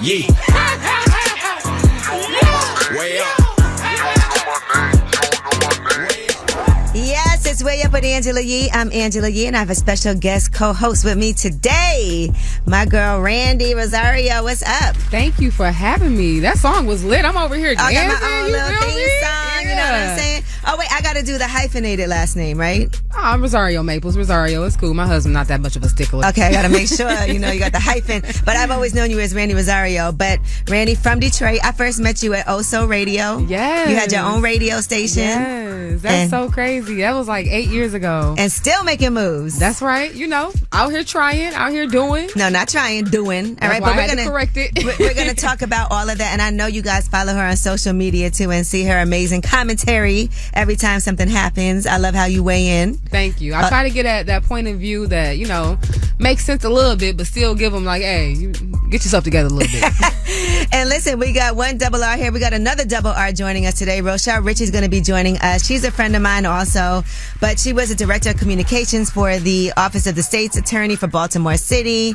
Yeah. Way up. Yes, it's Way Up with Angela Yee. I'm Angela Yee, and I have a special guest co-host with me today. My girl, Randi Rossario. What's up? Thank you for having me. That song was lit. I'm over here dancing. I got my own little theme song, you know what I'm saying? Oh, wait, I got to do the hyphenated last name, right? Oh, I'm Rosario Maples. Rosario, it's cool. My husband's not that much of a stickler. Okay, I got to make sure, you got the hyphen. But I've always known you as Randi Rossario. But Randi, from Detroit, I first met you at Oso Radio. Yes. You had your own radio station. Yes, that's so crazy. That was like 8 years ago. And still making moves. That's right. Out here trying, out here doing. No, not trying, doing. All right, but we're going to correct it. We're going to talk about all of that. And I know you guys follow her on social media too and see her amazing commentary every time something happens. I love how you weigh in. Thank you. I try to get at that point of view that, makes sense a little bit, but still give them like, hey, you get yourself together a little bit. And listen, we got one double R here. We got another double R joining us today. Rochelle Ritchie's going to be joining us. She's a friend of mine also, but she was a director of communications for the Office of the State's Attorney for Baltimore City.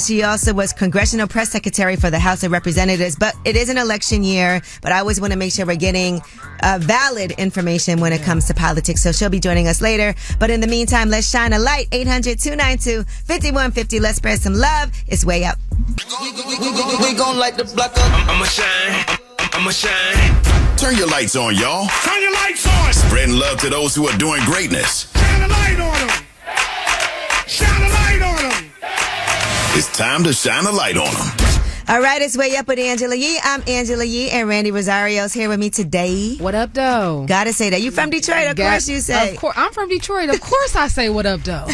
She also was congressional press secretary for the House of Representatives. But it is an election year, but I always want to make sure we're getting valid information when it comes to politics. So she'll be joining us later. But in the meantime, let's shine a light. 800-292-5150. Let's spread some love. It's Way Up. We gon' light the block up. I'ma shine. I'ma shine. Turn your lights on, y'all. Turn your lights on. Spreading love to those who are doing greatness. Shine a light on them. Shine a light on them. It's time to shine a light on them. All right, it's Way Up with Angela Yee. I'm Angela Yee, and Randi Rosario's here with me today. What up, though? Gotta say that. You from Detroit? Of course you say. Of course. I'm from Detroit. Of course I say what up, though.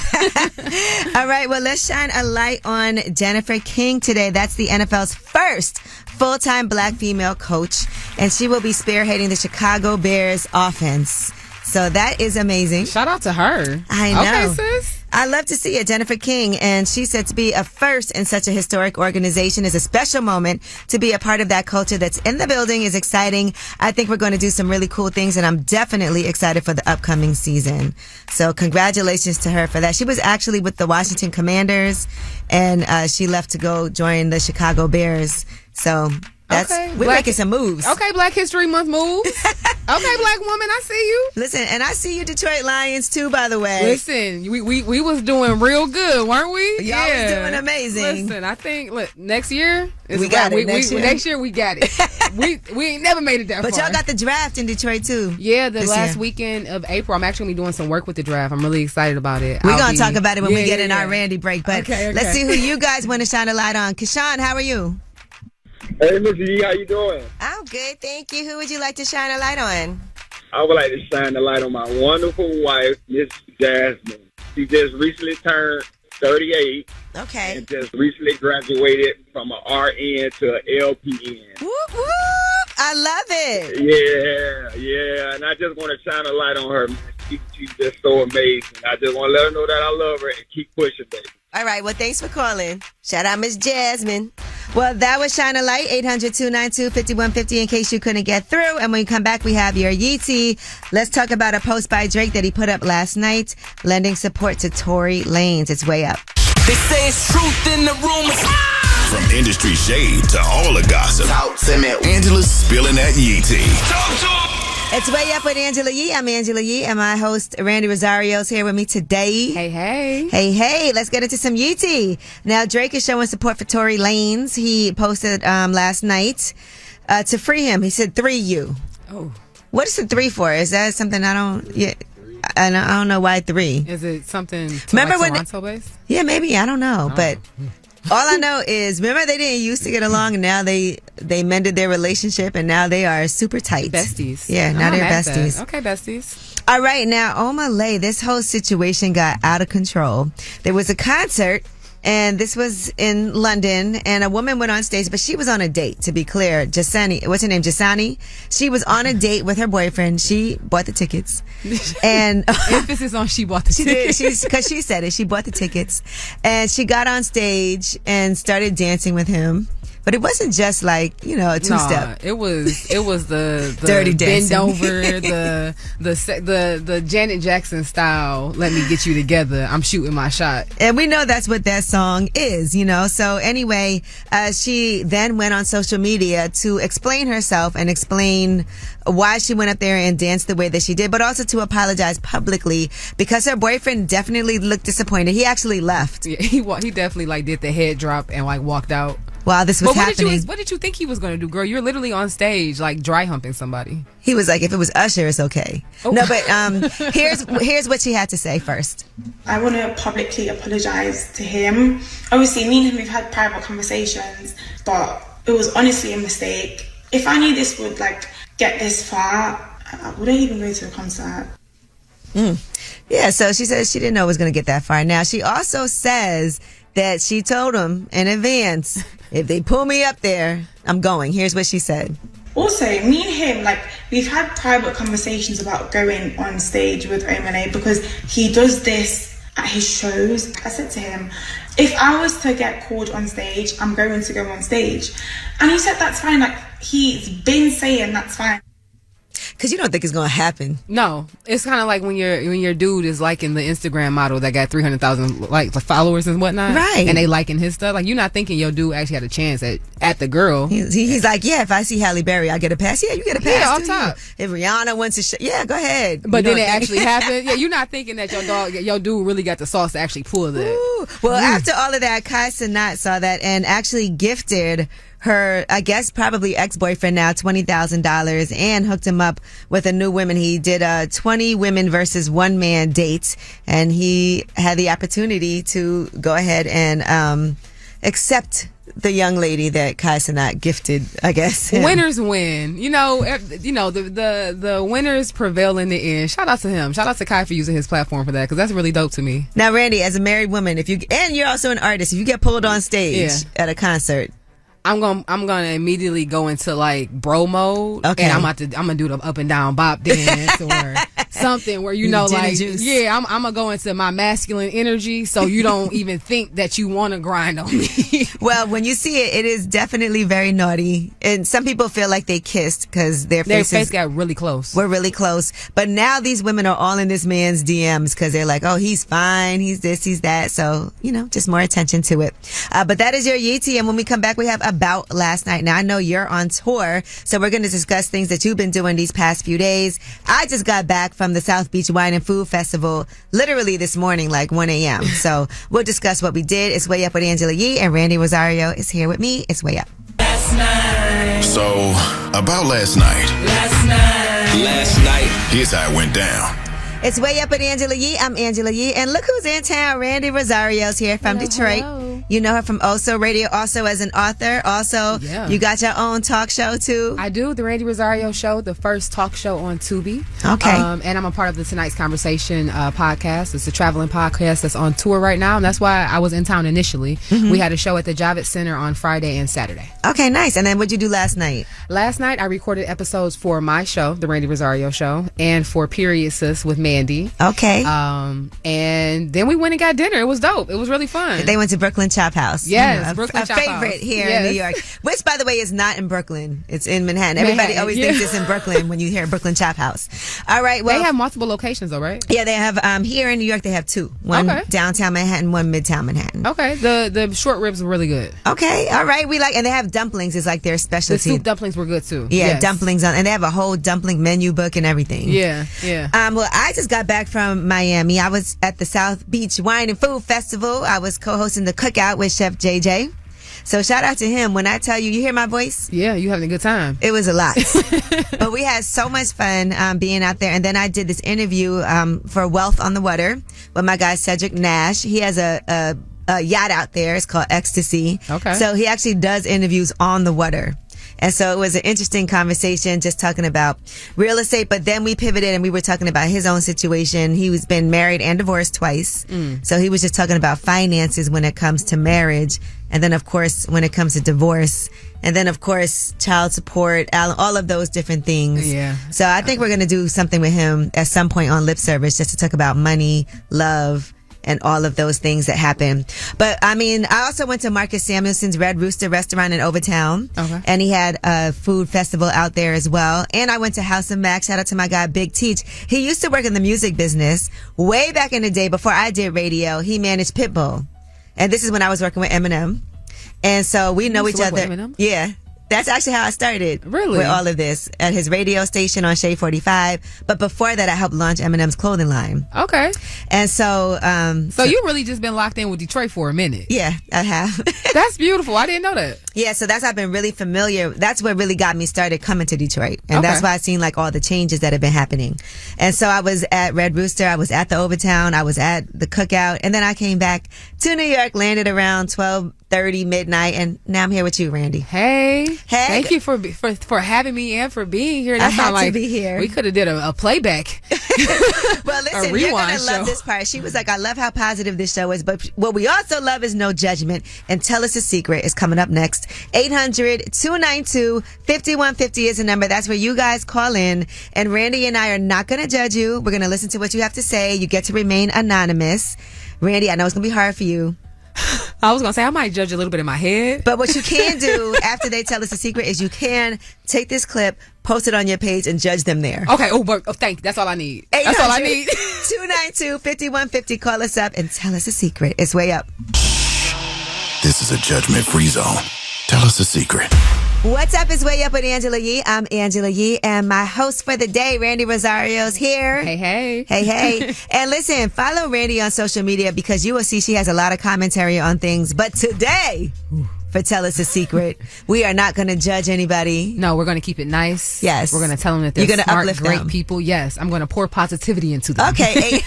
All right, well, let's shine a light on Jennifer King today. That's the NFL's first full-time black female coach, and she will be spearheading the Chicago Bears offense. So that is amazing. Shout out to her. I know. Okay, sis. I love to see it. Jennifer King, and she said to be a first in such a historic organization is a special moment. To be a part of that culture that's in the building is exciting. I think we're going to do some really cool things, and I'm definitely excited for the upcoming season. So congratulations to her for that. She was actually with the Washington Commanders, and she left to go join the Chicago Bears. So we're making some moves. Okay, Black History Month moves. Okay, black woman, I see you. Listen, and I see you Detroit Lions too, by the way. Listen, we was doing real good, weren't we? Y'all was doing amazing. Listen, I think next year we got it. Next year we got it. we ain't never made it that far. But y'all got the draft in Detroit too. Yeah, the last weekend of April. I'm actually doing some work with the draft. I'm really excited about it. We're gonna talk about it when we get in our Randi break. But let's see who you guys want to shine a light on. Kashawn, how are you? Hey, Miss Yee, how you doing? I'm good, thank you. Who would you like to shine a light on? I would like to shine the light on my wonderful wife, Miss Jasmine. She just recently turned 38. Okay. And just recently graduated from an RN to an LPN. Whoop, whoop. I love it. Yeah. And I just want to shine a light on her, man. She's just so amazing. I just want to let her know that I love her and keep pushing, baby. All right, well, thanks for calling. Shout out Miss Jasmine. Well, that was Shine a Light, 800-292-5150 in case you couldn't get through. And when you come back, we have your Yeetie. Let's talk about a post by Drake that he put up last night, lending support to Tory Lanez. It's Way Up. They say it's truth in the rumors. From industry shade to all the gossip, Angela's spilling that Yee tea. Talk to 'em. It's Way Up with Angela Yee. I'm Angela Yee, and my host, Randi Rosario's here with me today. Hey. Let's get into some Yeetie. Now, Drake is showing support for Tory Lanez. He posted last night to free him. He said, 3 you. Oh. What is the 3 for? Is that something I don't know why 3. Is it something Remember when Toronto based? Yeah, maybe. I don't know. But all I know is, remember they didn't used to get along, and now they mended their relationship, and now they are super tight. Besties. Yeah, now they're besties. Okay, besties. All right, now, Malay, this whole situation got out of control. There was a concert, and this was in London, and a woman went on stage, but she was on a date, to be clear. Jasani, what's her name? Jasani? She was on a date with her boyfriend. She bought the tickets. And emphasis on she bought the tickets. Because she said it. She bought the tickets. And she got on stage and started dancing with him. But it wasn't just like, a two-step. It was the Dirty bend dancing. over, the Janet Jackson style. Let me get you together. I'm shooting my shot. And we know that's what that song is, So anyway, she then went on social media to explain herself and explain why she went up there and danced the way that she did, but also to apologize publicly because her boyfriend definitely looked disappointed. He actually left. Yeah, he definitely did the head drop and walked out. While this was happening. What did you think he was going to do, girl? You're literally on stage dry humping somebody. He was like, if it was Usher, it's okay. Oh. No, but here's what she had to say first. I want to publicly apologize to him. Obviously, me and him, we've had private conversations, but it was honestly a mistake. If I knew this would get this far, I wouldn't even go to a concert. Yeah, so she says she didn't know it was going to get that far. Now, she also says that she told him in advance, if they pull me up there, I'm going. Here's what she said. Also, me and him, we've had private conversations about going on stage with Omane because he does this at his shows. I said to him, if I was to get called on stage, I'm going to go on stage. And he said, that's fine. He's been saying that's fine. Because you don't think it's going to happen. No, it's kind of like when your dude is liking the Instagram model that got 300,000 followers and whatnot, right? And they liking his stuff. You're not thinking your dude actually had a chance at the girl. He's like, yeah, if I see Halle Berry, I get a pass. Yeah, you get a pass. Yeah, off top. If Rihanna wants to, yeah, go ahead. But then it actually happened. Yeah, you're not thinking that your dude really got the sauce to actually pull that. Ooh. Well, after all of that, Kai Cenat saw that and actually gifted her, I guess, probably ex-boyfriend now, $20,000 and hooked him up with a new woman. He did a 20 women versus one man date, and he had the opportunity to go ahead and accept the young lady that Kai Cenat gifted, I guess. Him. Winners win. The winners prevail in the end. Shout out to him. Shout out to Kai for using his platform for that, because that's really dope to me. Now, Randi, as a married woman, and you're also an artist, if you get pulled on stage at a concert, I'm gonna immediately go into bro mode. Okay. And I'm gonna do the up and down bop dance or something where I'm gonna go into my masculine energy so you don't even think that you want to grind on me. Well, when you see it, it is definitely very naughty, and some people feel like they kissed because their face got really close. We're really close, but now these women are all in this man's DMs because they're like, oh, he's fine, he's this, he's that. So just more attention to it. But that is your Yeetie, and when we come back, we have about last night. Now I know you're on tour, so we're going to discuss things that you've been doing these past few days. I just got back from the South Beach Wine and Food Festival literally this morning, 1 a.m. So we'll discuss what we did. It's Way Up with Angela Yee, and Randi Rosario is here with me. It's Way Up. Last night. So, about last night. Last night. Here's how it went down. It's Way Up with Angela Yee. I'm Angela Yee, and look who's in town. Randi Rosario's here from Detroit. Hello. You know her from Also Radio, also as an author. Also, you got your own talk show too. I do, the Randi Rosario Show, the first talk show on Tubi. Okay. And I'm a part of the Tonight's Conversation podcast. It's a traveling podcast that's on tour right now, and that's why I was in town initially. Mm-hmm. We had a show at the Javits Center on Friday and Saturday. Okay, nice. And then what'd you do last night? Last night, I recorded episodes for my show, the Randi Rosario Show, and for Period Sis with Mandy. Okay. And then we went and got dinner. It was dope. It was really fun. They went to Brooklyn Chop House. Yes, Brooklyn Chop House. A favorite here in New York. Which, by the way, is not in Brooklyn. It's in Manhattan. Everybody always thinks it's in Brooklyn when you hear Brooklyn Chop House. All right. Well, they have multiple locations, though, right? Yeah, they have. Here in New York, they have two. One downtown Manhattan, one midtown Manhattan. Okay. The short ribs were really good. Okay. All right. And they have dumplings. It's like their specialty. The soup dumplings were good too. Yeah, yes. Dumplings and they have a whole dumpling menu book and everything. Yeah. Well, I just got back from Miami. I was at the South Beach Wine and Food Festival. I was co-hosting the cookout with Chef JJ. So shout out to him. When I tell you hear my voice? Yeah, you having a good time. It was a lot. But we had so much fun being out there. And then I did this interview for Wealth on the Water with my guy Cedric Nash. He has a yacht out there. It's called Ecstasy. Okay. So he actually does interviews on the water. And so it was an interesting conversation just talking about real estate. But then we pivoted and we were talking about his own situation. He was been married and divorced twice. So he was just talking about finances when it comes to marriage. And then, of course, when it comes to divorce. And then, of course, child support, all of those different things. Yeah. So I think we're going to do something with him at some point on Lip Service just to talk about money, love, and all of those things that happen. But I mean, I also went to Marcus Samuelson's Red Rooster restaurant in Overtown. Okay. And he had a food festival out there as well. And I went to House of Mac. Shout out to my guy, Big Teach. He used to work in the music business way back in the day before I did radio. He managed Pitbull. And this is when I was working with Eminem. And so we know each other. Yeah. That's actually how I started. Really? With all of this at his radio station on Shade 45. But before that, I helped launch Eminem's clothing line. Okay. And so... so you really just been locked in with Detroit for a minute. Yeah, I have. That's beautiful. I didn't know that. Yeah, so I've been really familiar. That's what really got me started coming to Detroit. And that's why I've seen like all the changes that have been happening. And so I was at Red Rooster. I was at the Overtown. I was at the Cookout. And then I came back to New York, landed around 12:30 midnight. And now I'm here with you, Randi. Hey. Thank you for having me and for being here. That's I had to be here. We could have did a playback. Well, listen, you're going to love this part. She was like, I love how positive this show is, but what we also love is no judgment. And Tell Us a Secret is coming up next. 800-292-5150 is the number. That's where you guys call in. And Randi and I are not going to judge you. We're going to listen to what you have to say. You get to remain anonymous. Randi, I know it's going to be hard for you. I was going to say, I might judge a little bit in my head. But what you can do after they tell us a secret is you can take this clip, post it on your page, and judge them there. Okay. Thank you. That's all I need. That's all I need. 292-5150. Call us up and tell us a secret. It's way up. This is a judgment-free zone. Tell us a secret. What's up? It's Way Up with Angela Yee. I'm Angela Yee, and my host for the day, Randi Rosario's here. Hey. And listen, follow Randi on social media because you will see she has a lot of commentary on things. But today, for Tell Us a Secret, we are not going to judge anybody. No, we're going to keep it nice. Yes. We're going to tell them that they're smart, great people. Yes, I'm going to pour positivity into them. Okay.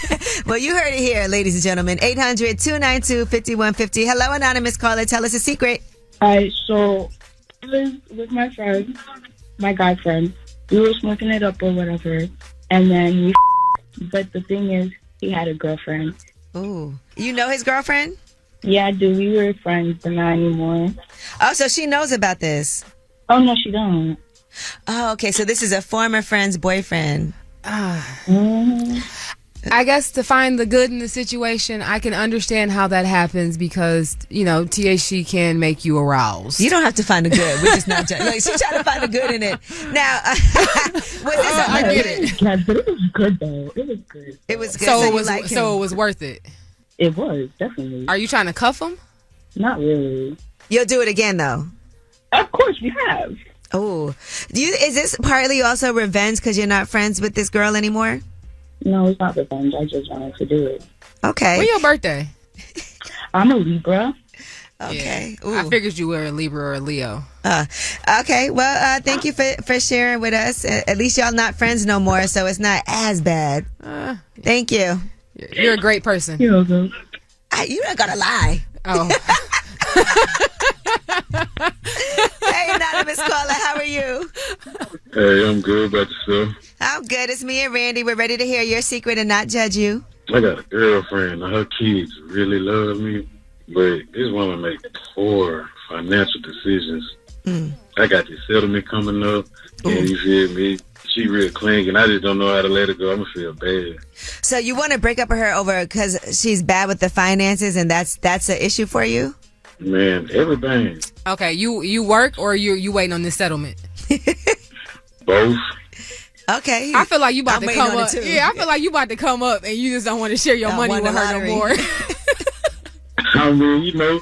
Well, you heard it here, ladies and gentlemen. 800-292-5150. Hello, anonymous caller. Tell us a secret. All right, so... I was with my friend, my guy friend. We were smoking it up or whatever, and then we but the thing is, he had a girlfriend. Ooh. You know his girlfriend? Yeah, I do. We were friends, but not anymore. Oh, so she knows about this? Oh, no, she don't. Oh, okay. So this is a former friend's boyfriend. I guess to find the good in the situation, I can understand how that happens because, THC can make you aroused. You don't have to find the good. We're just not judging. Like, she's trying to find the good in it. Now, I get it. But it was good, though. It was good. It was good. So it was worth it. It was, definitely. Are you trying to cuff him? Not really. You'll do it again, though? Of course, we have. Oh. Is this partly also revenge because you're not friends with this girl anymore? No, it's not revenge. I just wanted to do it. Okay. When's your birthday? I'm a Libra. Okay. Yeah. I figured you were a Libra or a Leo. Okay. Well, thank you for sharing with us. At least y'all not friends no more, so it's not as bad. Thank you. You're a great person. You're welcome. You not gotta lie. Oh. Hey, anonymous caller, how are you? Hey, I'm good. About yourself? I'm good. It's me and Randi. We're ready to hear your secret and not judge you. I got a girlfriend. Her kids really love me, but this woman makes poor financial decisions. I got this settlement coming up, and you feel me? She real clingy, and I just don't know how to let her go. I'm gonna feel bad. So you want to break up with her over because she's bad with the finances, and that's an issue for you? Man, everything. Okay, you work or you waiting on this settlement? Both. Okay. I feel like you about to come up. Yeah, I feel like you about to come up, and you just don't want to share your money with her no more. I mean, I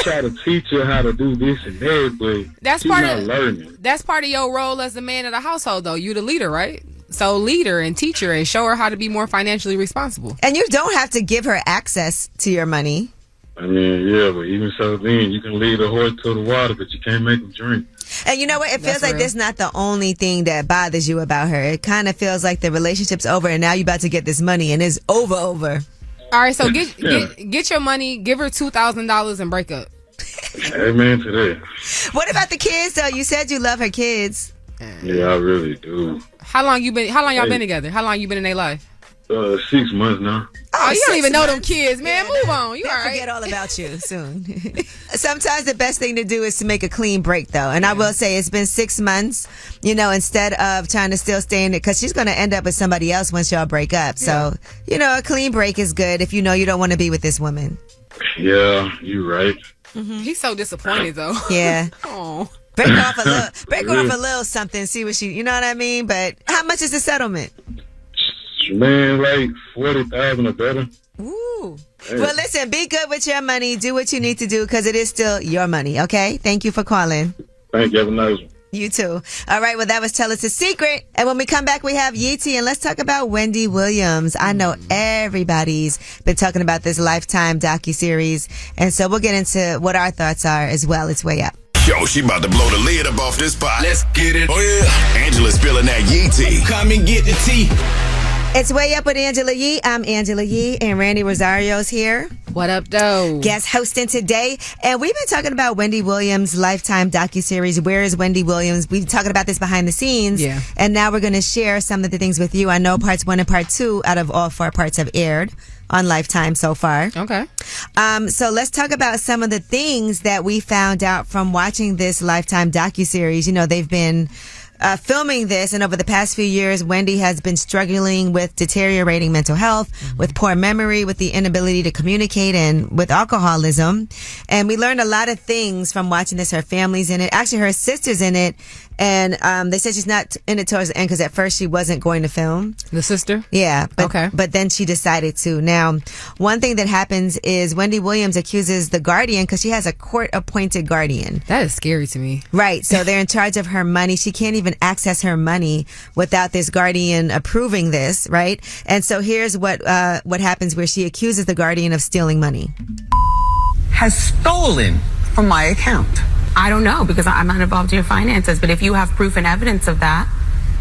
try to teach her how to do this and that, but she's not learning. That's part of your role as the man of the household, though. You the leader, right? So lead her and teach her and show her how to be more financially responsible. And you don't have to give her access to your money. I mean, yeah, but even so, then you can lead a horse to the water, but you can't make him drink. And you know what? It feels like that's not the only thing that bothers you about her. It kind of feels like the relationship's over, and now you're about to get this money, and it's over. All right, so get your money, give her $2,000, and break up. Amen to that. What about the kids, though? You said you love her kids. Yeah, I really do. How long y'all been together? How long you been in their life? 6 months now. Oh, you don't even know them kids, man. Move on. You They'll all right? forget all about you soon. Sometimes the best thing to do is to make a clean break, though. And I will say it's been 6 months, instead of trying to still stay in it, because she's going to end up with somebody else once y'all break up. So, a clean break is good if you know you don't want to be with this woman. Yeah, you're right. Mm-hmm. He's so disappointed, though. Yeah. Oh. Break her off a little something, see what you know what I mean? But how much is the settlement? Man, like 40,000 or better. Ooh. Well, listen, be good with your money. Do what you need to do because it is still your money, okay? Thank you for calling. Thank you. Have a nice one. You too. All right, well, that was Tell Us a Secret. And when we come back, we have Yeetie, and let's talk about Wendy Williams. I know everybody's been talking about this Lifetime docuseries, and so we'll get into what our thoughts are as well. It's way up. Yo, she about to blow the lid up off this pot. Let's get it. Oh, yeah. Angela's spilling that Yee tea. Come and get the tea. It's Way Up with Angela Yee. I'm Angela Yee, and Randi Rosario's here. What up, though? Guest hosting today. And we've been talking about Wendy Williams' Lifetime docuseries. Where is Wendy Williams? We've been talking about this behind the scenes. Yeah. And now we're going to share some of the things with you. I know parts 1 and part 2 out of all 4 parts have aired on Lifetime so far. Okay. So let's talk about some of the things that we found out from watching this Lifetime docuseries. They've been filming this, and over the past few years, Wendy has been struggling with deteriorating mental health, with poor memory, with the inability to communicate, and with alcoholism. And we learned a lot of things from watching this. Her family's in it. Actually, her sister's in it. And they said she's not in it towards the end because at first she wasn't going to film. The sister? Yeah. Okay. But then she decided to. Now, one thing that happens is Wendy Williams accuses the guardian, because she has a court-appointed guardian. That is scary to me. Right. So they're in charge of her money. She can't even access her money without this guardian approving this, right? And so here's what happens, where she accuses the guardian of stealing money. Has stolen from my account. I don't know, because I'm not involved in your finances, but if you have proof and evidence of that.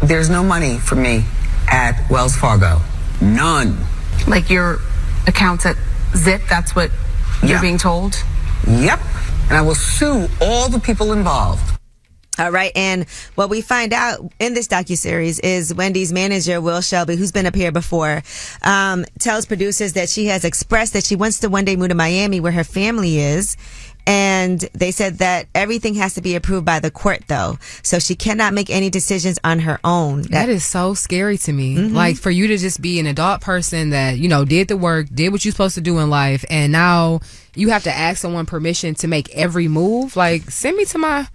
There's no money for me at Wells Fargo. None. Like your accounts at Zip, that's what you're being told? Yep. And I will sue all the people involved. All right. And what we find out in this docuseries is Wendy's manager, Will Shelby, who's been up here before, tells producers that she has expressed that she wants to one day move to Miami, where her family is. And they said that everything has to be approved by the court, though. So she cannot make any decisions on her own. That is so scary to me. Mm-hmm. Like, for you to just be an adult person that, did the work, did what you're supposed to do in life, and now you have to ask someone permission to make every move. Like, send me to my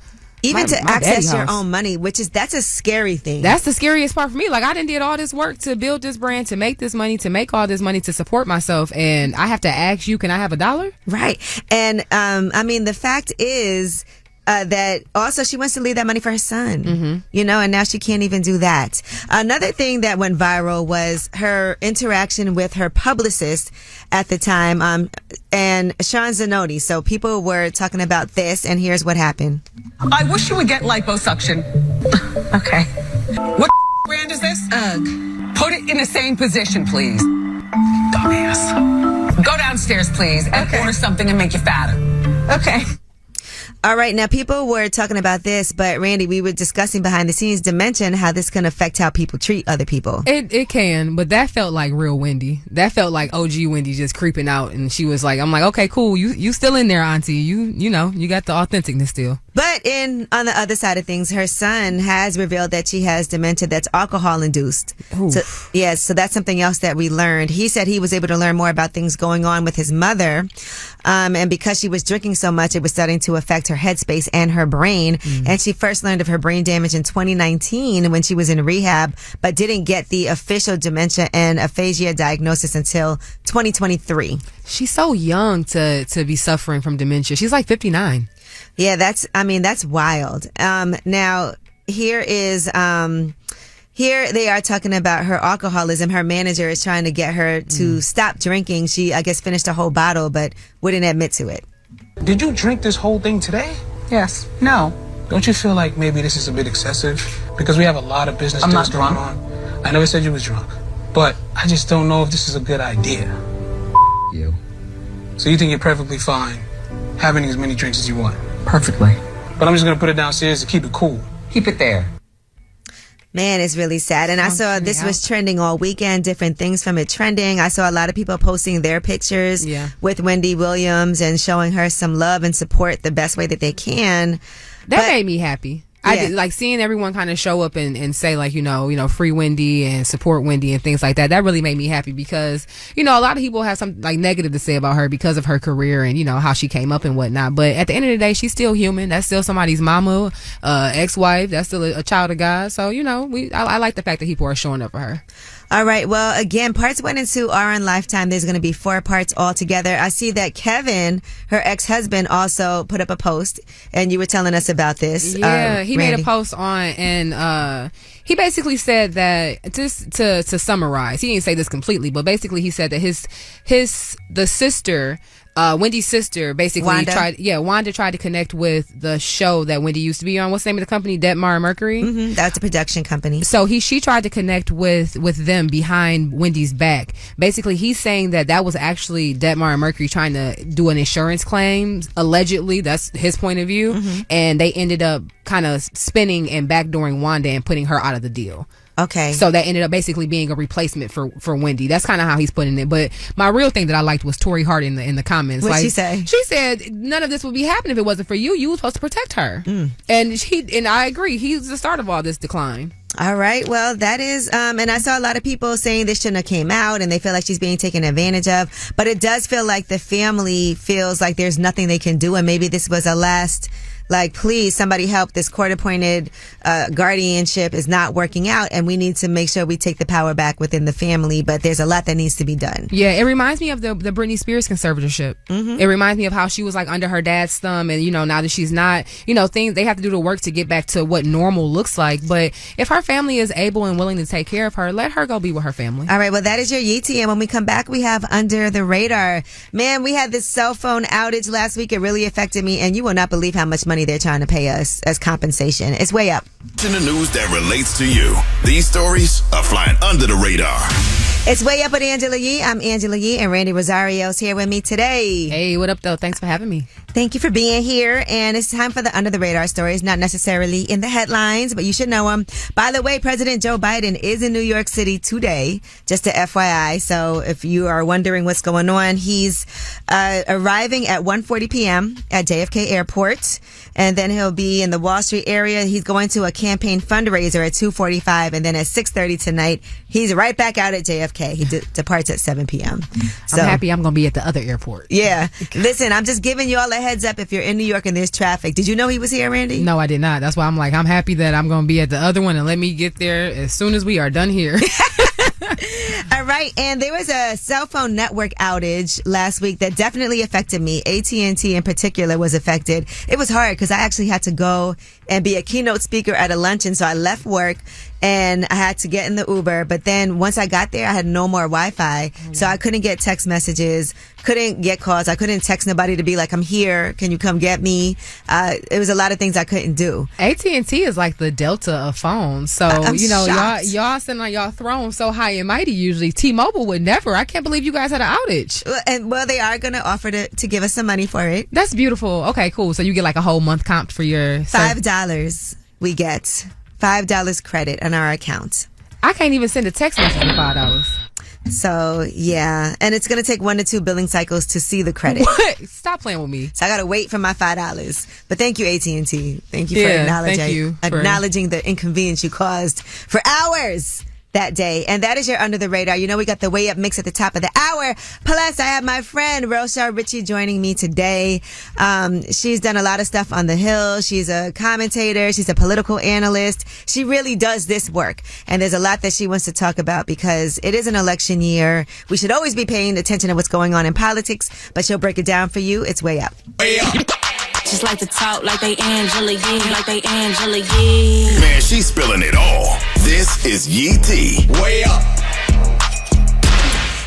access your own money, that's a scary thing. That's the scariest part for me. Like, I done did all this work to build this brand, to make this money, to make all this money, to support myself, and I have to ask you, can I have $1? Right. And the fact is that also she wants to leave that money for her son, and now she can't even do that. Another thing that went viral was her interaction with her publicist at the time, and Sean Zanotti. So people were talking about this, and here's what happened. I wish you would get liposuction. Okay. What brand is this? Ugh. Put it in the same position, please. Dumbass. Go downstairs, please, and order something and make you fatter. Okay. All right. Now, people were talking about this, but Randi, we were discussing behind the scenes dimension, how this can affect how people treat other people. It can, but that felt like real Wendy. That felt like OG Wendy just creeping out, and she was like, I'm like, okay, cool. You still in there, auntie. You got the authenticness still. But on the other side of things, her son has revealed that she has dementia that's alcohol induced. So that's something else that we learned. He said he was able to learn more about things going on with his mother. And because she was drinking so much, it was starting to affect her headspace and her brain. And she first learned of her brain damage in 2019 when she was in rehab, but didn't get the official dementia and aphasia diagnosis until 2023. She's so young to be suffering from dementia. She's like 59. Yeah, that's wild. Now, here they are talking about her alcoholism. Her manager is trying to get her to stop drinking. She, I guess, finished a whole bottle, but wouldn't admit to it. Did you drink this whole thing today? Yes. No. Don't you feel like maybe this is a bit excessive? Because we have a lot of business deals going on. I never said you was drunk. But I just don't know if this is a good idea. You. So you think you're perfectly fine having as many drinks as you want? Perfectly. But I'm just going to put it downstairs to keep it cool. Keep it there. Man, it's really sad. And I saw this was trending all weekend, different things from it trending. I saw a lot of people posting their pictures with Wendy Williams and showing her some love and support the best way that they can. That made me happy. I did, like seeing everyone kind of show up and say like, you know, free Wendy and support Wendy and things like that. That really made me happy because, you know, a lot of people have something like negative to say about her because of her career and, you know, how she came up and whatnot. But at the end of the day, she's still human. That's still somebody's mama, ex-wife. That's still a child of God. So, you know, I like the fact that people are showing up for her. All right. Well, again, parts 1 and 2 are on Lifetime. There's going to be 4 parts altogether. I see that Kevin, her ex-husband, also put up a post, and you were telling us about this. Yeah, he Randi. made a post on, and he basically said that, just to summarize, he didn't say this completely, but basically he said that the sister, Wendy's sister, basically Wanda tried to connect with the show that Wendy used to be on. What's the name of the company? Detmar Mercury? Mm-hmm. That's a production company. So she tried to connect with them behind Wendy's back. Basically, he's saying that was actually Detmar Mercury trying to do an insurance claim, allegedly. That's his point of view. Mm-hmm. And they ended up kind of spinning and backdooring Wanda and putting her out of the deal. Okay. So that ended up basically being a replacement for Wendy. That's kind of how he's putting it. But my real thing that I liked was Tori Hart in the comments. What'd she say? She said none of this would be happening if it wasn't for you. You were supposed to protect her. And I agree. He's the start of all this decline. All right. Well, that is, and I saw a lot of people saying this shouldn't have came out and they feel like she's being taken advantage of. But it does feel like the family feels like there's nothing they can do. And maybe this was a last, like, please, somebody help. This court-appointed guardianship is not working out, and we need to make sure we take the power back within the family. But there's a lot that needs to be done. Yeah, it reminds me of the Britney Spears conservatorship. Mm-hmm. It reminds me of how she was like under her dad's thumb, and, you know, now that she's not, you know, things they have to do the work to get back to what normal looks like. But if her family is able and willing to take care of her, let her go be with her family. All right, well, that is your Yeetie, and when we come back, we have Under the Radar. Man, we had this cell phone outage last week. It really affected me, and you will not believe how much money they're trying to pay us as compensation. It's way up. In the news that relates to you, these stories are flying under the radar. It's Way Up with Angela Yee. I'm Angela Yee, and Randi Rosario's here with me today. Hey, what up, though? Thanks for having me. Thank you for being here, and it's time for the Under the Radar stories, not necessarily in the headlines, but you should know them. By the way, President Joe Biden is in New York City today, just to FYI, so if you are wondering what's going on, he's arriving at 1:40 p.m. at JFK Airport, and then he'll be in the Wall Street area. He's going to a campaign fundraiser at 2:45, and then at 6:30 tonight, he's right back out at JFK. He departs at 7 p.m. So, I'm happy I'm going to be at the other airport. Yeah. Listen, I'm just giving you all a heads up if you're in New York and there's traffic. Did you know he was here, Randi? No, I did not. That's why I'm like, I'm happy that I'm going to be at the other one, and let me get there as soon as we are done here. All right, and there was a cell phone network outage last week that definitely affected me. AT&T in particular was affected. It was hard because I actually had to go and be a keynote speaker at a luncheon, so I left work and I had to get in the Uber. But then once I got there, I had no more Wi-Fi, so I couldn't get text messages, couldn't get calls. I couldn't text nobody to be like, I'm here, can you come get me? It was a lot of things I couldn't do. AT&T is like the Delta of phones, so I'm you know, shocked. y'all sitting on y'all throne so high and mighty. Usually T-Mobile would never. I can't believe you guys had an outage. And well, they are going to offer to give us some money for it. That's beautiful. Okay, cool. So you get like a whole month comp for your $5 we get. $5 credit on our account. I can't even send a text message for $5. So, yeah. And it's going to take 1 to 2 billing cycles to see the credit. What? Stop playing with me. So I got to wait for my $5. But thank you, AT&T. Thank you for acknowledging the inconvenience you caused for hours that day. And that is your Under the Radar. You know, we got the Way Up mix at the top of the hour. Plus, I have my friend Rochelle Ritchie joining me today. She's done a lot of stuff on the Hill. She's a commentator. She's a political analyst. She really does this work. And there's a lot that she wants to talk about because it is an election year. We should always be paying attention to what's going on in politics, but she'll break it down for you. It's Way Up. Way Up. Just like to talk like they Angela Yee, like they Angela Yee. Man, she's spilling it all. This is Yee T. Way Up.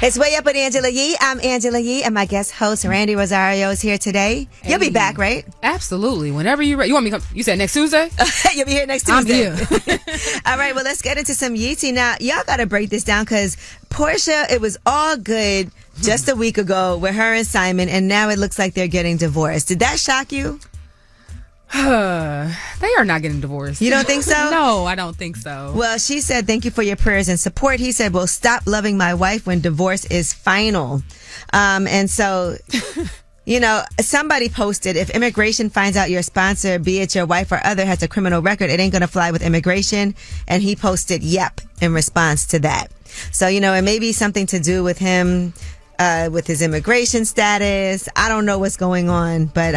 It's Way Up with Angela Yee. I'm Angela Yee, and my guest host, Randi Rosario, is here today. Hey. You'll be back, right? Absolutely. Whenever you're ready. You want me to come? You said next Tuesday? You'll be here next Tuesday. I'm here. All right, well, let's get into some Yeetie. Now, y'all got to break this down because Portia, it was all good just a week ago with her and Simon, and now it looks like they're getting divorced. Did that shock you? They are not getting divorced. You don't think so? No, I don't think so. Well, she said, thank you for your prayers and support. He said, well, stop loving my wife when divorce is final. And so, you know, somebody posted, if immigration finds out your sponsor, be it your wife or other, has a criminal record, it ain't going to fly with immigration. And he posted, yep, in response to that. So, you know, it may be something to do with him, with his immigration status. I don't know what's going on, but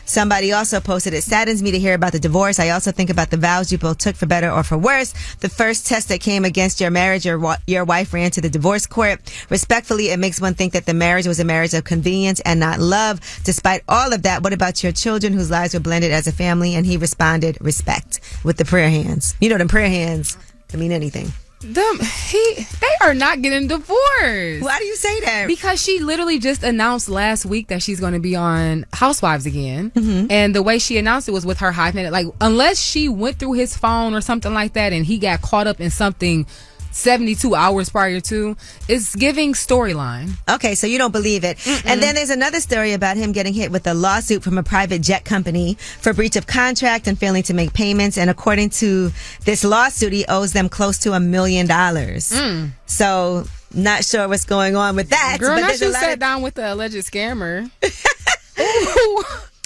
somebody also posted, it saddens me to hear about the divorce. I also think about the vows you both took for better or for worse. The first test that came against your marriage, your wife ran to the divorce court. Respectfully, it makes one think that the marriage was a marriage of convenience and not love. Despite all of that, what about your children whose lives were blended as a family? And he responded, respect, with the prayer hands. You know, them prayer hands can mean anything. They are not getting divorced. Why do you say that? Because she literally just announced last week that she's going to be on Housewives again. Mm-hmm. And the way she announced it was with her hyphenated, like, unless she went through his phone or something like that and he got caught up in something 72 hours prior to, it's giving storyline. Okay, so you don't believe it. Mm-mm. And then there's another story about him getting hit with a lawsuit from a private jet company for breach of contract and failing to make payments. And according to this lawsuit, he owes them close to $1 million. So not sure what's going on with that. Girl, but you sat down with the alleged scammer.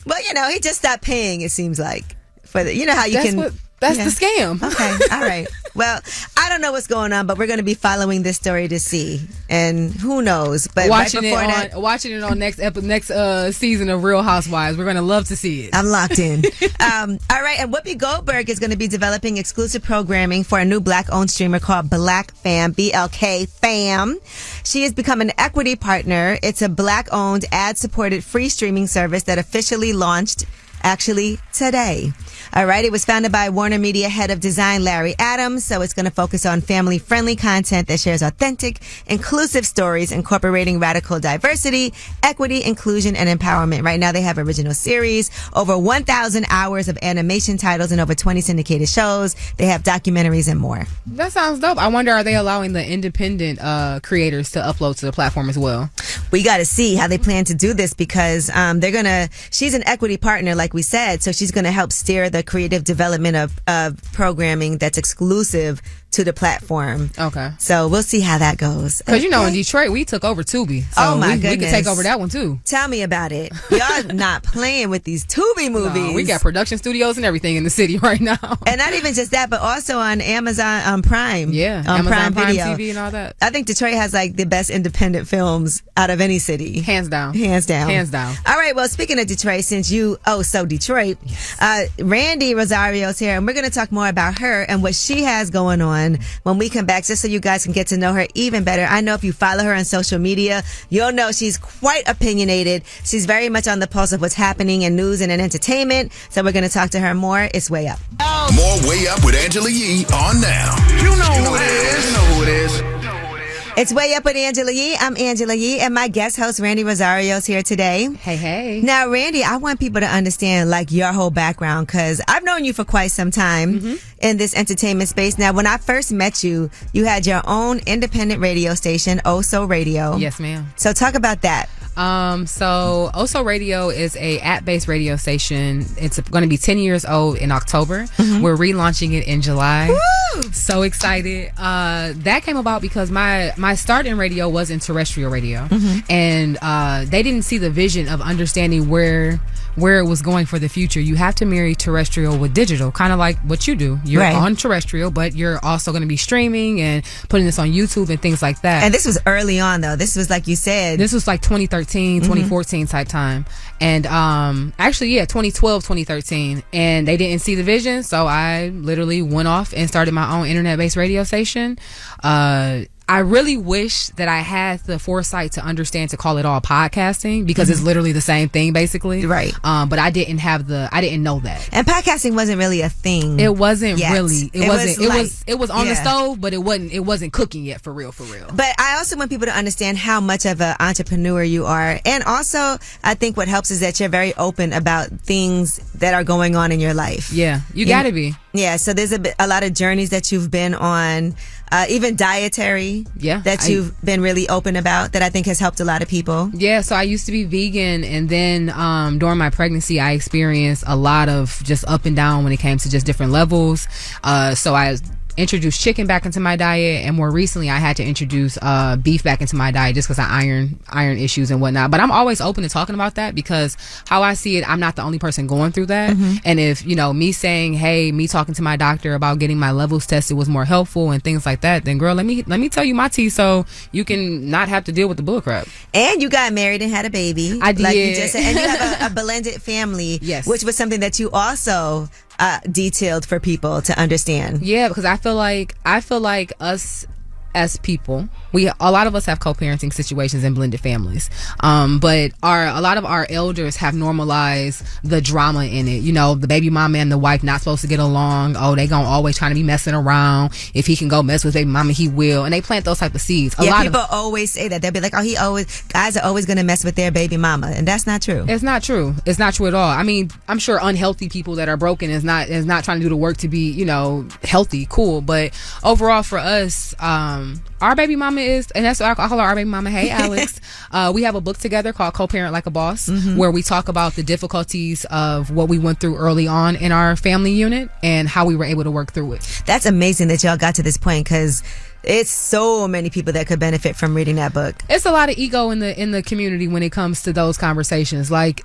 Well, you know, he just stopped paying, it seems like. For the, you know how you That's the scam. Okay, all right. Well, I don't know what's going on, but we're going to be following this story to see, and who knows. But watching it on next season of Real Housewives, we're going to love to see it. I'm locked in. All right, and Whoopi Goldberg is going to be developing exclusive programming for a new Black-owned streamer called Black Fam, BLK Fam. She has become an equity partner. It's a Black-owned, ad-supported free streaming service that officially launched actually today. All right. It was founded by Warner Media head of design Larry Adams. So it's going to focus on family-friendly content that shares authentic, inclusive stories incorporating radical diversity, equity, inclusion, and empowerment. Right now they have original series, over 1,000 hours of animation titles, and over 20 syndicated shows. They have documentaries and more. That sounds dope. I wonder, are they allowing the independent creators to upload to the platform as well? We got to see how they plan to do this, because she's an equity partner, like we said, so she's going to help steer the creative development of programming that's exclusive to the platform. Okay. So we'll see how that goes. Because, you know, in Detroit, we took over Tubi. So oh, my goodness. We can take over that one, too. Tell me about it. Y'all not playing with these Tubi movies. No, we got production studios and everything in the city right now. And not even just that, but also on Amazon Prime. Yeah, on Amazon Prime Video. TV and all that. I think Detroit has, like, the best independent films out of any city. Hands down. Hands down. Hands down. All right, well, speaking of Detroit, since Detroit, yes. Randi Rosario's here, and we're going to talk more about her and what she has going on when we come back, just so you guys can get to know her even better. I know if you follow her on social media, you'll know she's quite opinionated. She's very much on the pulse of what's happening in news and in entertainment. So we're going to talk to her more. It's Way Up. More Way Up with Angela Yee on now. You know who it is. You know who it is. It's Way Up with Angela Yee. I'm Angela Yee, and my guest host, Randi Rosario, is here today. Hey, hey. Now, Randi, I want people to understand, like, your whole background, because I've known you for quite some time in this entertainment space. Now, when I first met you, you had your own independent radio station, Oso Radio. Yes, ma'am. So talk about that. So Oso Radio is a app-based radio station. It's going to be 10 years old in October. We're relaunching it in July. Woo! So excited. That came about because my start in radio was in terrestrial radio, and they didn't see the vision of understanding where it was going for the future. You have to marry terrestrial with digital, kind of like what you do. You're on terrestrial, but you're also going to be streaming and putting this on YouTube and things like that. And this was early on, though. This was, like you said, this was like 2013, 2014 type time. And actually, 2012, 2013. And they didn't see the vision, so I literally went off and started my own internet-based radio station. I really wish that I had the foresight to understand to call it all podcasting, because it's literally the same thing basically. Right. But I didn't know that. And podcasting wasn't really a thing. It wasn't yet. Really. It was on the stove, but it wasn't cooking yet for real. But I also want people to understand how much of an entrepreneur you are. And also, I think what helps is that you're very open about things that are going on in your life. Yeah. You gotta be. Yeah, so there's a lot of journeys that you've been on, even dietary, that you've been really open about, that I think has helped a lot of people. Yeah, so I used to be vegan, and then during my pregnancy, I experienced a lot of just up and down when it came to just different levels. So I introduced chicken back into my diet, and more recently I had to introduce beef back into my diet just because of iron issues and whatnot. But I'm always open to talking about that, because how I see it, I'm not the only person going through that. And if me saying, hey, me talking to my doctor about getting my levels tested was more helpful and things like that, then girl, let me tell you my tea so you can not have to deal with the bullcrap. And you got married and had a baby. I did. Like you just said, and you have a blended family, which was something that you also detailed for people to understand. Yeah, because I feel like us as people, a lot of us have co-parenting situations in blended families, but a lot of our elders have normalized the drama in it. The baby mama and the wife not supposed to get along. Oh, they gonna always trying to be messing around. If he can go mess with baby mama, he will. And they plant those type of seeds. People always say that. They'll be like, oh, guys are always gonna mess with their baby mama, and that's not true. It's not true. It's not true at all. I mean, I'm sure unhealthy people that are broken is not trying to do the work to be healthy, cool. But overall, for us, our baby mama is, and that's what I call her, our baby mama. Hey, Alex. We have a book together called Co-Parent Like a Boss, where we talk about the difficulties of what we went through early on in our family unit and how we were able to work through it. That's amazing that y'all got to this point, because it's so many people that could benefit from reading that book. It's a lot of ego in the community when it comes to those conversations. Like,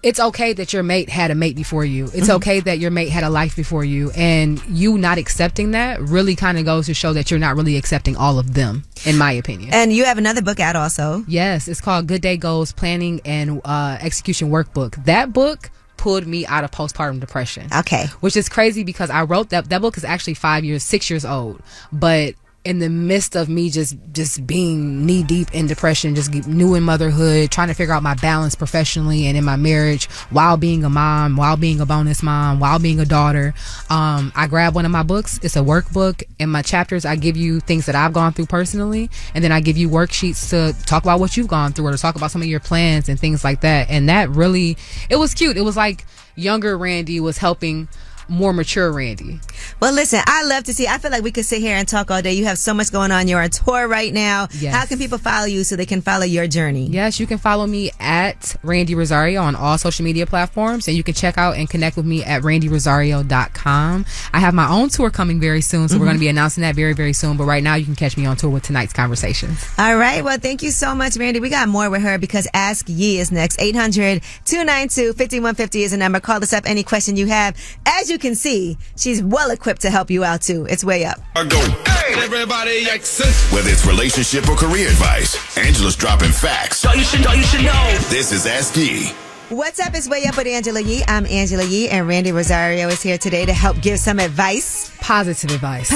it's okay that your mate had a mate before you. It's okay that your mate had a life before you, and you not accepting that really kind of goes to show that you're not really accepting all of them, in my opinion. And you have another book out also. Yes, it's called Good Day Goals Planning and Execution Workbook. That book pulled me out of postpartum depression. Okay. Which is crazy, because I wrote that book is actually 6 years old, but in the midst of me just being knee deep in depression, just new in motherhood, trying to figure out my balance professionally and in my marriage, while being a mom, while being a bonus mom, while being a daughter, I grabbed one of my books. It's a workbook. In my chapters, I give you things that I've gone through personally, and then I give you worksheets to talk about what you've gone through, or to talk about some of your plans and things like that. And that really, it was cute. It was like younger Randi was helping more mature Randi. Well, listen, I love to see. I feel like we could sit here and talk all day. You have so much going on. You're on tour right now. Yes. How can people follow you so they can follow your journey? Yes, you can follow me at Randi Rosario on all social media platforms, and you can check out and connect with me at randyrosario.com. I have my own tour coming very soon, so we're going to be announcing that very, very soon. But right now, you can catch me on tour with Tonight's Conversations. All right. Well, thank you so much, Randi. We got more with her, because Ask Ye is next. 800-292-5150 is the number. Call us up any question you have. As you can see, she's well equipped to help you out too. It's way up. I go, hey, everybody, whether it's relationship or career advice, Angela's dropping facts. You should know. This is Ask Ye. What's up? It's Way Up with Angela Yee. I'm Angela Yee, and Randi Rosario is here today to help give some advice. Positive advice.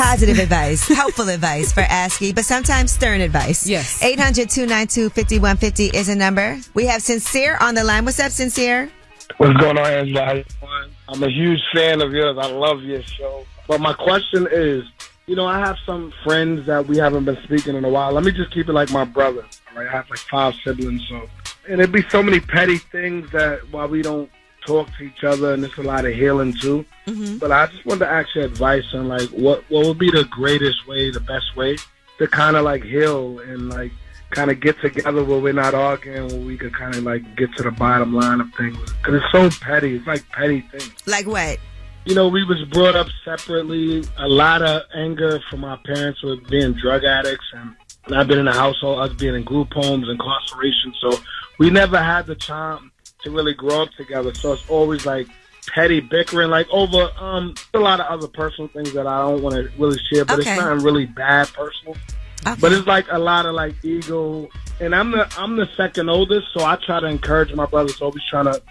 Helpful advice for Ask Ye, but sometimes stern advice. Yes. 800-292-5150 is a number. We have Sincere on the line. What's up, Sincere? What's going on, Angela? How you doing? I'm a huge fan of yours. I love your show. But my question is, I have some friends that we haven't been speaking in a while. Let me just keep it like my brother. Right? I have like 5 siblings, and it'd be so many petty things that why we don't talk to each other, and it's a lot of healing too. But I just wanted to ask your advice on like what would be the greatest way, the best way to kind of like heal and like kind of get together where we're not arguing, where we could kind of like get to the bottom line of things. Because it's so petty. It's like petty things. Like what? We was brought up separately. A lot of anger from our parents with being drug addicts. And I've been in a household, us being in group homes, incarceration. So we never had the time to really grow up together. So it's always like petty bickering, like over a lot of other personal things that I don't want to really share. But It's not really bad personal. Okay. But it's like a lot of like ego, and I'm the second oldest, so I try to encourage my brothers. Always trying to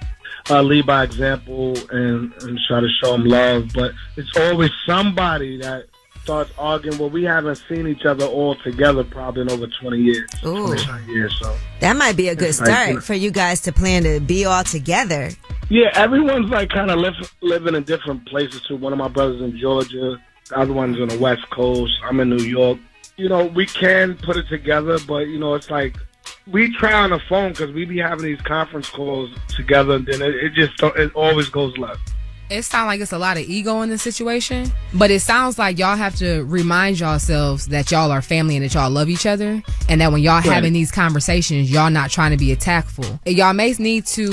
lead by example and try to show them love. But it's always somebody that starts arguing. Well, we haven't seen each other all together probably in over 20 years. 20 years. So that might be a good start for you guys to plan to be all together. Yeah, everyone's like kind of living in different places too. One of my brothers in Georgia, the other one's on the West Coast. I'm in New York. We can put it together, but, it's like we try on the phone because we be having these conference calls together, and then it always goes left. It sounds like it's a lot of ego in the situation, but it sounds like y'all have to remind yourselves that y'all are family and that y'all love each other, and that when y'all having these conversations, y'all not trying to be attackful. Y'all may need to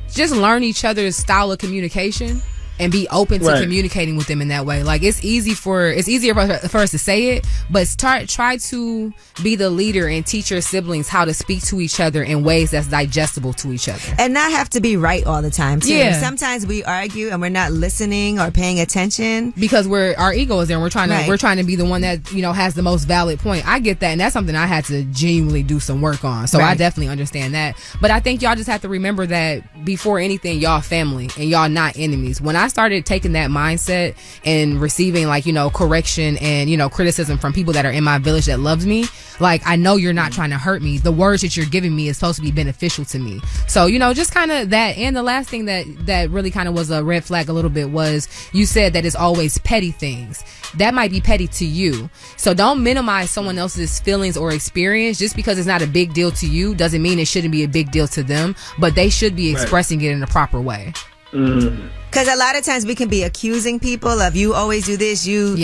just learn each other's style of communication and be open to communicating with them in that way. Like, it's easier for us to say it, but try to be the leader and teach your siblings how to speak to each other in ways that's digestible to each other. And not have to be right all the time, too. Yeah. Sometimes we argue and we're not listening or paying attention. Because our ego is there and we're trying to be the one that, has the most valid point. I get that, and that's something I had to genuinely do some work on. So I definitely understand that. But I think y'all just have to remember that before anything, y'all family and y'all not enemies. When I started taking that mindset and receiving correction and criticism from people that are in my village that loves me, like, I know you're not trying to hurt me. The words that you're giving me is supposed to be beneficial to me. So just kind of that. And the last thing that really kind of was a red flag a little bit was you said that it's always petty things. That might be petty to you. So don't minimize someone else's feelings or experience. Just because it's not a big deal to you doesn't mean it shouldn't be a big deal to them, but they should be expressing it in a proper way. Because a lot of times we can be accusing people of, you always do this, you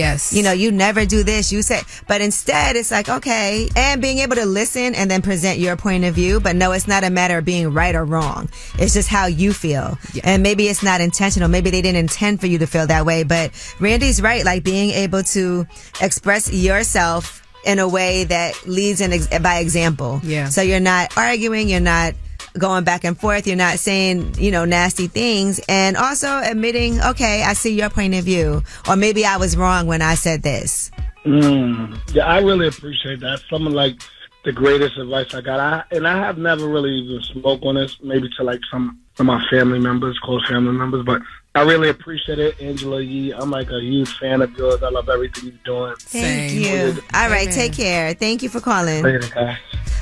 never do this, you say, but instead it's like, okay, and being able to listen and then present your point of view. But no, it's not a matter of being right or wrong. It's just how you feel. Yeah. And maybe it's not intentional. Maybe they didn't intend for you to feel that way. But Randy's right, like being able to express yourself in a way that leads by example. Yeah. So you're not arguing, you're not going back and forth, you're not saying, nasty things, and also admitting, okay, I see your point of view, or maybe I was wrong when I said this. Yeah, I really appreciate that. Some of the greatest advice I got. I have never really even spoke on this, maybe to some of my family members, close family members, but I really appreciate it, Angela Yee. I'm a huge fan of yours. I love everything you're doing. Thank you. All right, take care. Thank you for calling. Later, guys.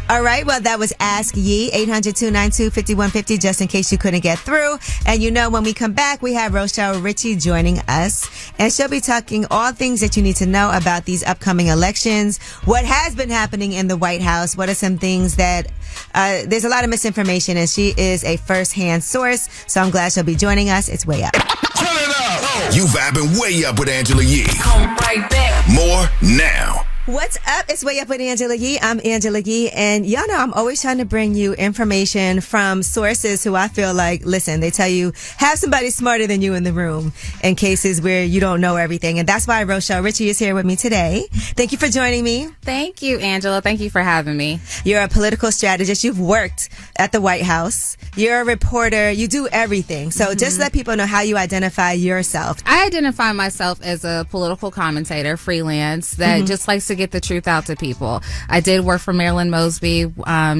All right, well, that was Ask Yee, 800-292-5150, just in case you couldn't get through. And when we come back, we have Rochelle Ritchie joining us, and she'll be talking all things that you need to know about these upcoming elections, what has been happening in the White House, what are some things that there's a lot of misinformation, and she is a first-hand source, so I'm glad she'll be joining us. It's Way Up. Turn it up! You vibing Way Up with Angela Yee. Come right back. More now. What's up? It's Way Up with Angela Yee. I'm Angela Yee, and y'all know I'm always trying to bring you information from sources who I feel like, listen, they tell you, have somebody smarter than you in the room in cases where you don't know everything. And that's why Rochelle Ritchie is here with me today. Thank you for joining me. Thank you, Angela. Thank you for having me. You're a political strategist. You've worked at the White House. You're a reporter. You do everything. So just let people know how you identify yourself. I identify myself as a political commentator, freelance, that just likes to get the truth out to people. I did work for Marilyn Mosby.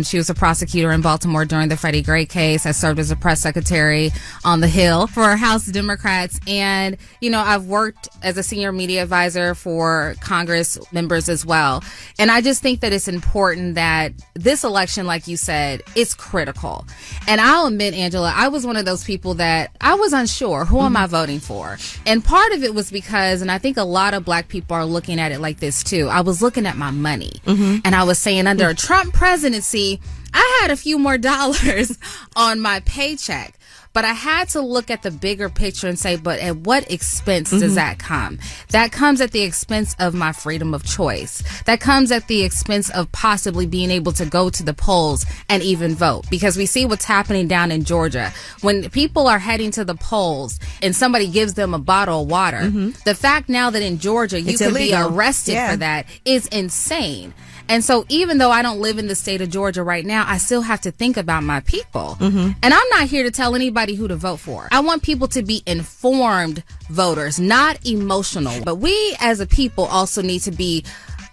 She was a prosecutor in Baltimore during the Freddie Gray case. I served as a press secretary on the Hill for House Democrats. And, I've worked as a senior media advisor for Congress members as well. And I just think that it's important that this election, like you said, is critical. And I'll admit, Angela, I was one of those people that I was unsure. Who am I voting for? And part of it was because, and I think a lot of black people are looking at it like this too, I was looking at my money. And I was saying, under a Trump presidency, I had a few more dollars on my paycheck. But I had to look at the bigger picture and say, but at what expense does that come? That comes at the expense of my freedom of choice. That comes at the expense of possibly being able to go to the polls and even vote. Because we see what's happening down in Georgia. When people are heading to the polls and somebody gives them a bottle of water, the fact now that in Georgia you could be arrested for that is insane. And so even though I don't live in the state of Georgia right now, I still have to think about my people. And I'm not here to tell anybody who to vote for. I want people to be informed voters, not emotional. But we as a people also need to be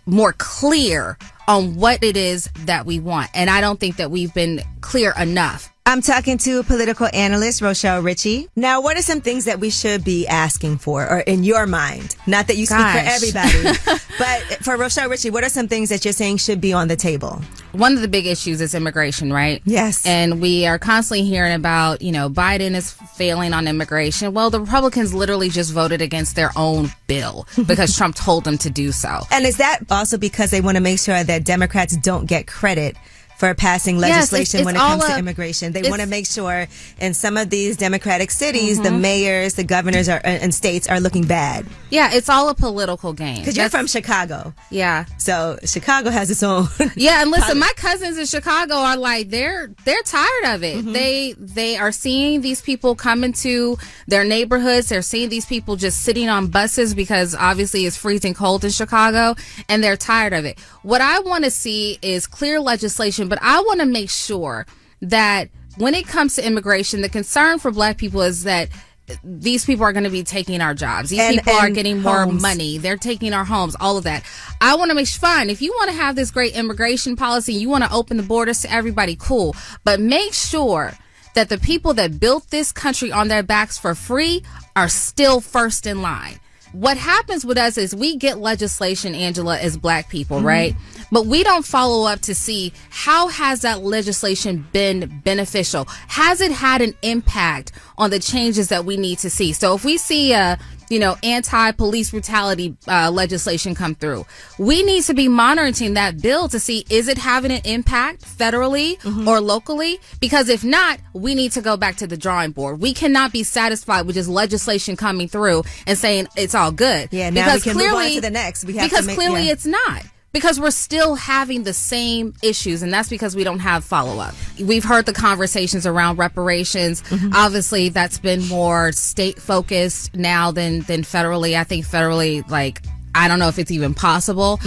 more clear on what it is that we want. And I don't think that we've been clear enough. I'm talking to political analyst Rochelle Ritchie. Now, what are some things that we should be asking for, or in your mind? Not that you speak for everybody, but for Rochelle Ritchie, what are some things that you're saying should be on the table? One of the big issues is immigration, right? Yes. And we are constantly hearing about, Biden is failing on immigration. Well, the Republicans literally just voted against their own bill because Trump told them to do so. And is that also because they want to make sure that Democrats don't get credit for passing legislation when it comes to immigration. They want to make sure in some of these democratic cities, the mayors, the governors and states are looking bad. Yeah, it's all a political game. Because you're from Chicago. Yeah. So Chicago has its own. Yeah, and listen, my cousins in Chicago are like, they're tired of it. They are seeing these people come into their neighborhoods. They're seeing these people just sitting on buses because obviously it's freezing cold in Chicago, and they're tired of it. What I want to see is clear legislation, but I want to make sure that when it comes to immigration, the concern for Black people is that these people are going to be taking our jobs. These people are getting more money. They're taking our homes, all of that. I want to make sure, fine, if you want to have this great immigration policy, you want to open the borders to everybody, cool. But make sure that the people that built this country on their backs for free are still first in line. What happens with us is we get legislation, Angela, as Black people, right? But we don't follow up to see how has that legislation been beneficial? Has it had an impact on the changes that we need to see? So if we see anti-police brutality legislation come through, we need to be monitoring that bill to see, is it having an impact federally or locally? Because if not, we need to go back to the drawing board. We cannot be satisfied with just legislation coming through and saying it's all good. Yeah, now we can move on to the next. Clearly it's not. Because we're still having the same issues, and that's because we don't have follow-up. We've heard the conversations around reparations. Obviously, that's been more state-focused now than federally. I think federally, I don't know if it's even possible.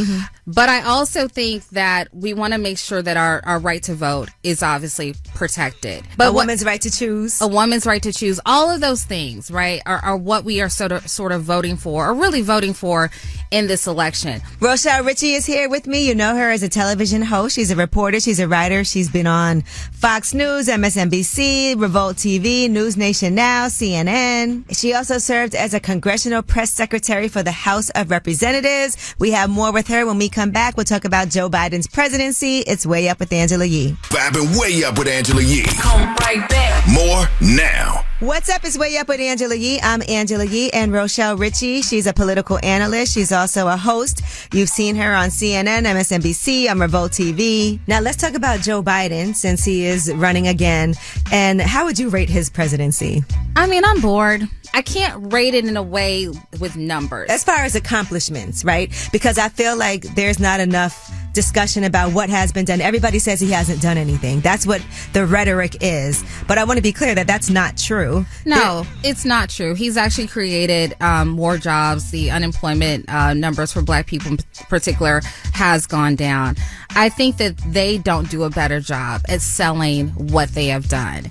But I also think that we want to make sure that our right to vote is obviously protected. But a woman's right to choose. A woman's right to choose. All of those things, right, are what we are sort of voting for, or really voting for in this election. Rochelle Ritchie is here with me. You know her as a television host. She's a reporter. She's a writer. She's been on Fox News, MSNBC, Revolt TV, News Nation Now, CNN. She also served as a congressional press secretary for the House of Representatives. We have more with her when we come back. We'll talk about Joe Biden's presidency. It's Way Up with Angela Yee. Vibing Way Up with Angela Yee. Come right back. More now. What's up? It's Way Up with Angela Yee. I'm Angela Yee, and Rochelle Ritchie. She's a political analyst. She's also a host. You've seen her on CNN, MSNBC, on Revolt TV. Now let's talk about Joe Biden, since he is running again. And how would you rate his presidency? I mean, I'm bored. I can't rate it in a way with numbers. As far as accomplishments, right? Because I feel like there's not enough discussion about what has been done. Everybody says he hasn't done anything. That's what the rhetoric is. But I want to be clear that that's not true. No, it's not true. He's actually created more jobs. The unemployment numbers for Black people in particular has gone down. I think that they don't do a better job at selling what they have done.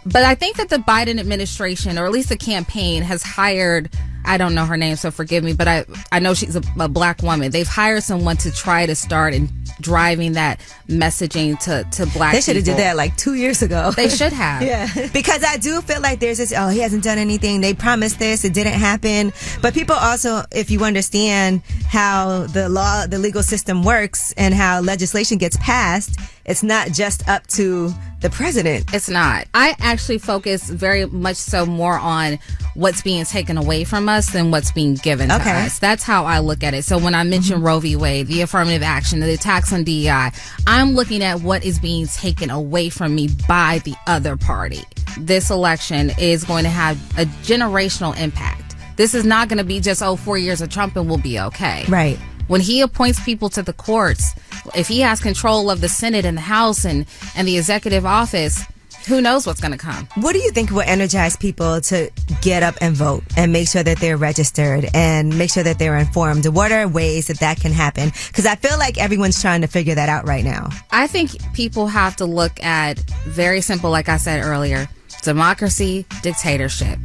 But I think that the Biden administration, or at least the campaign, has hired, I don't know her name, so forgive me, but I know she's a Black woman. They've hired someone to try to start and driving that messaging to Black people. They should have did that like 2 years ago. They should have. Yeah. Because I do feel like there's this, he hasn't done anything. They promised this. It didn't happen. But people also, if you understand how the legal system works and how legislation gets passed, it's not just up to the president. It's not. I actually focus very much so more on what's being taken away from us than what's being given to us. That's how I look at it. So when I mention Roe v. Wade, the affirmative action, the attacks on DEI, I'm looking at what is being taken away from me by the other party. This election is going to have a generational impact. This is not going to be just, 4 years of Trump and we'll be okay. Right. When he appoints people to the courts, if he has control of the Senate and the House and the executive office, who knows what's going to come. What do you think will energize people to get up and vote and make sure that they're registered and make sure that they're informed? What are ways that can happen? Because I feel like everyone's trying to figure that out right now. I think people have to look at very simple, like I said earlier, democracy, dictatorship.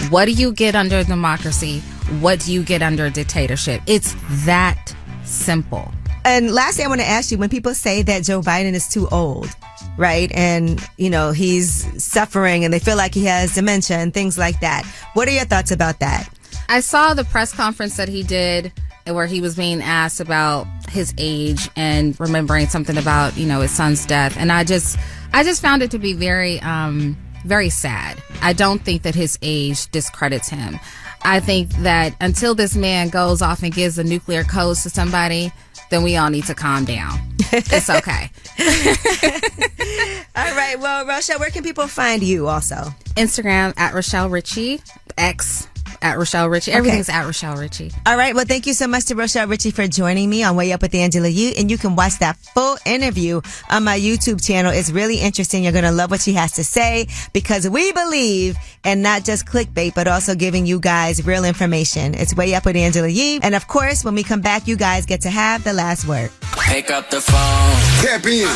What do you get under democracy? What do you get under dictatorship? It's that simple. And lastly, I want to ask you, when people say that Joe Biden is too old, right? And, he's suffering and they feel like he has dementia and things like that. What are your thoughts about that? I saw the press conference that he did where he was being asked about his age and remembering something about, his son's death. And I just found it to be very, very sad. I don't think that his age discredits him. I think that until this man goes off and gives the nuclear codes to somebody, then we all need to calm down. It's okay. All right. Well, Rochelle, where can people find you also? Instagram at Rochelle Ritchie. X at Rochelle Ritchie. Everything's at Rochelle Ritchie. All right. Well, thank you so much to Rochelle Ritchie for joining me on Way Up with Angela Yee. And you can watch that full interview on my YouTube channel. It's really interesting. You're going to love what she has to say because we believe in not just clickbait, but also giving you guys real information. It's Way Up with Angela Yee. And of course, when we come back, you guys get to have the last word. Pick up the phone. Tap in.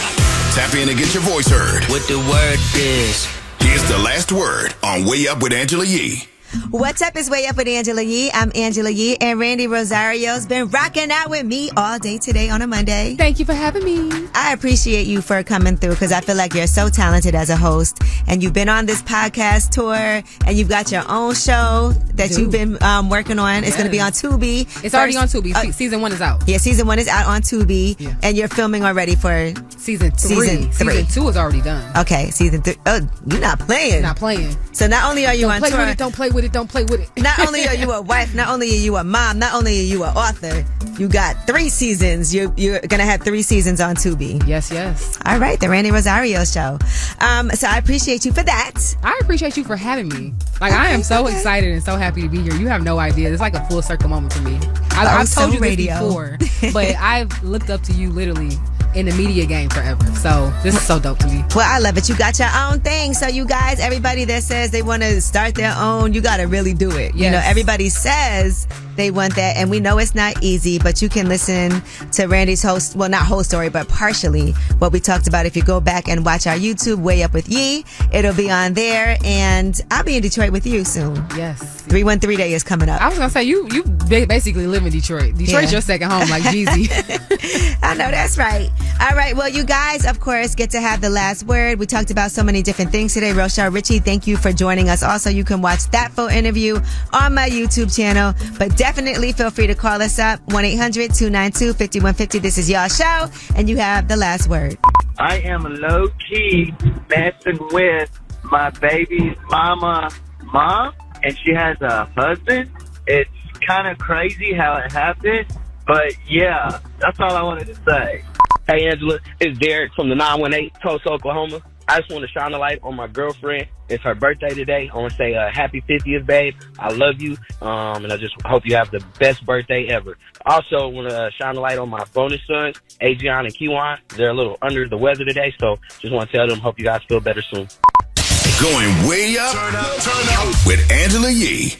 Tap in and get your voice heard. What the word is. Here's the last word on Way Up with Angela Yee. What's up? It's Way Up with Angela Yee. I'm Angela Yee, and Randi Rosario's been rocking out with me all day today on a Monday. Thank you for having me. I appreciate you for coming through because I feel like you're so talented as a host, and you've been on this podcast tour, and you've got your own show that you've been working on. It's going to be on Tubi. It's already on Tubi. Season 1 is out. Yeah, season 1 is out on Tubi, and you're filming already for season 3. Season 2 is already done. Okay, season 3. Oh, you're not playing. Not playing. So not only are you on tour, don't play with it. Don't play with it. Not only are you a wife, not only are you a mom, not only are you an author, you got 3 seasons. You're going to have 3 seasons on Tubi. Yes, yes. All right, the Randi Rosario Show. So I appreciate you for that. I appreciate you for having me. Like, I am so excited and so happy to be here. You have no idea. It's like a full circle moment for me. I've told you this before, but I've looked up to you literally in the media game forever. So this is so dope to me. Well, I love it. You got your own thing. So you guys, everybody that says they want to start their own, you got to really do it. Yes. You know, everybody says they want that, and we know it's not easy, but you can listen to Randi's whole story, but partially what we talked about. If you go back and watch our YouTube, Way Up with Yee, it'll be on there, and I'll be in Detroit with you soon. Yes. 313 Day is coming up. I was going to say, you basically live in Detroit. Detroit's your second home, like Jeezy. I know, that's right. All right, well, you guys, of course, get to have the last word. We talked about so many different things today. Rochelle Ritchie, thank you for joining us. Also, you can watch that full interview on my YouTube channel, but definitely feel free to call us up, 1-800-292-5150. This is y'all show, and you have the last word. I am low-key messing with my baby's mom, and she has a husband. It's kind of crazy how it happened, but yeah, that's all I wanted to say. Hey, Angela, it's Derek from the 918, Tulsa, Oklahoma. I just want to shine a light on my girlfriend. It's her birthday today. I want to say happy 50th, babe. I love you, and I just hope you have the best birthday ever. Also, want to shine a light on my bonus sons, Adrian and Kiwan. They're a little under the weather today, so just want to tell them, hope you guys feel better soon. Going way up, turn up with Angela Yee.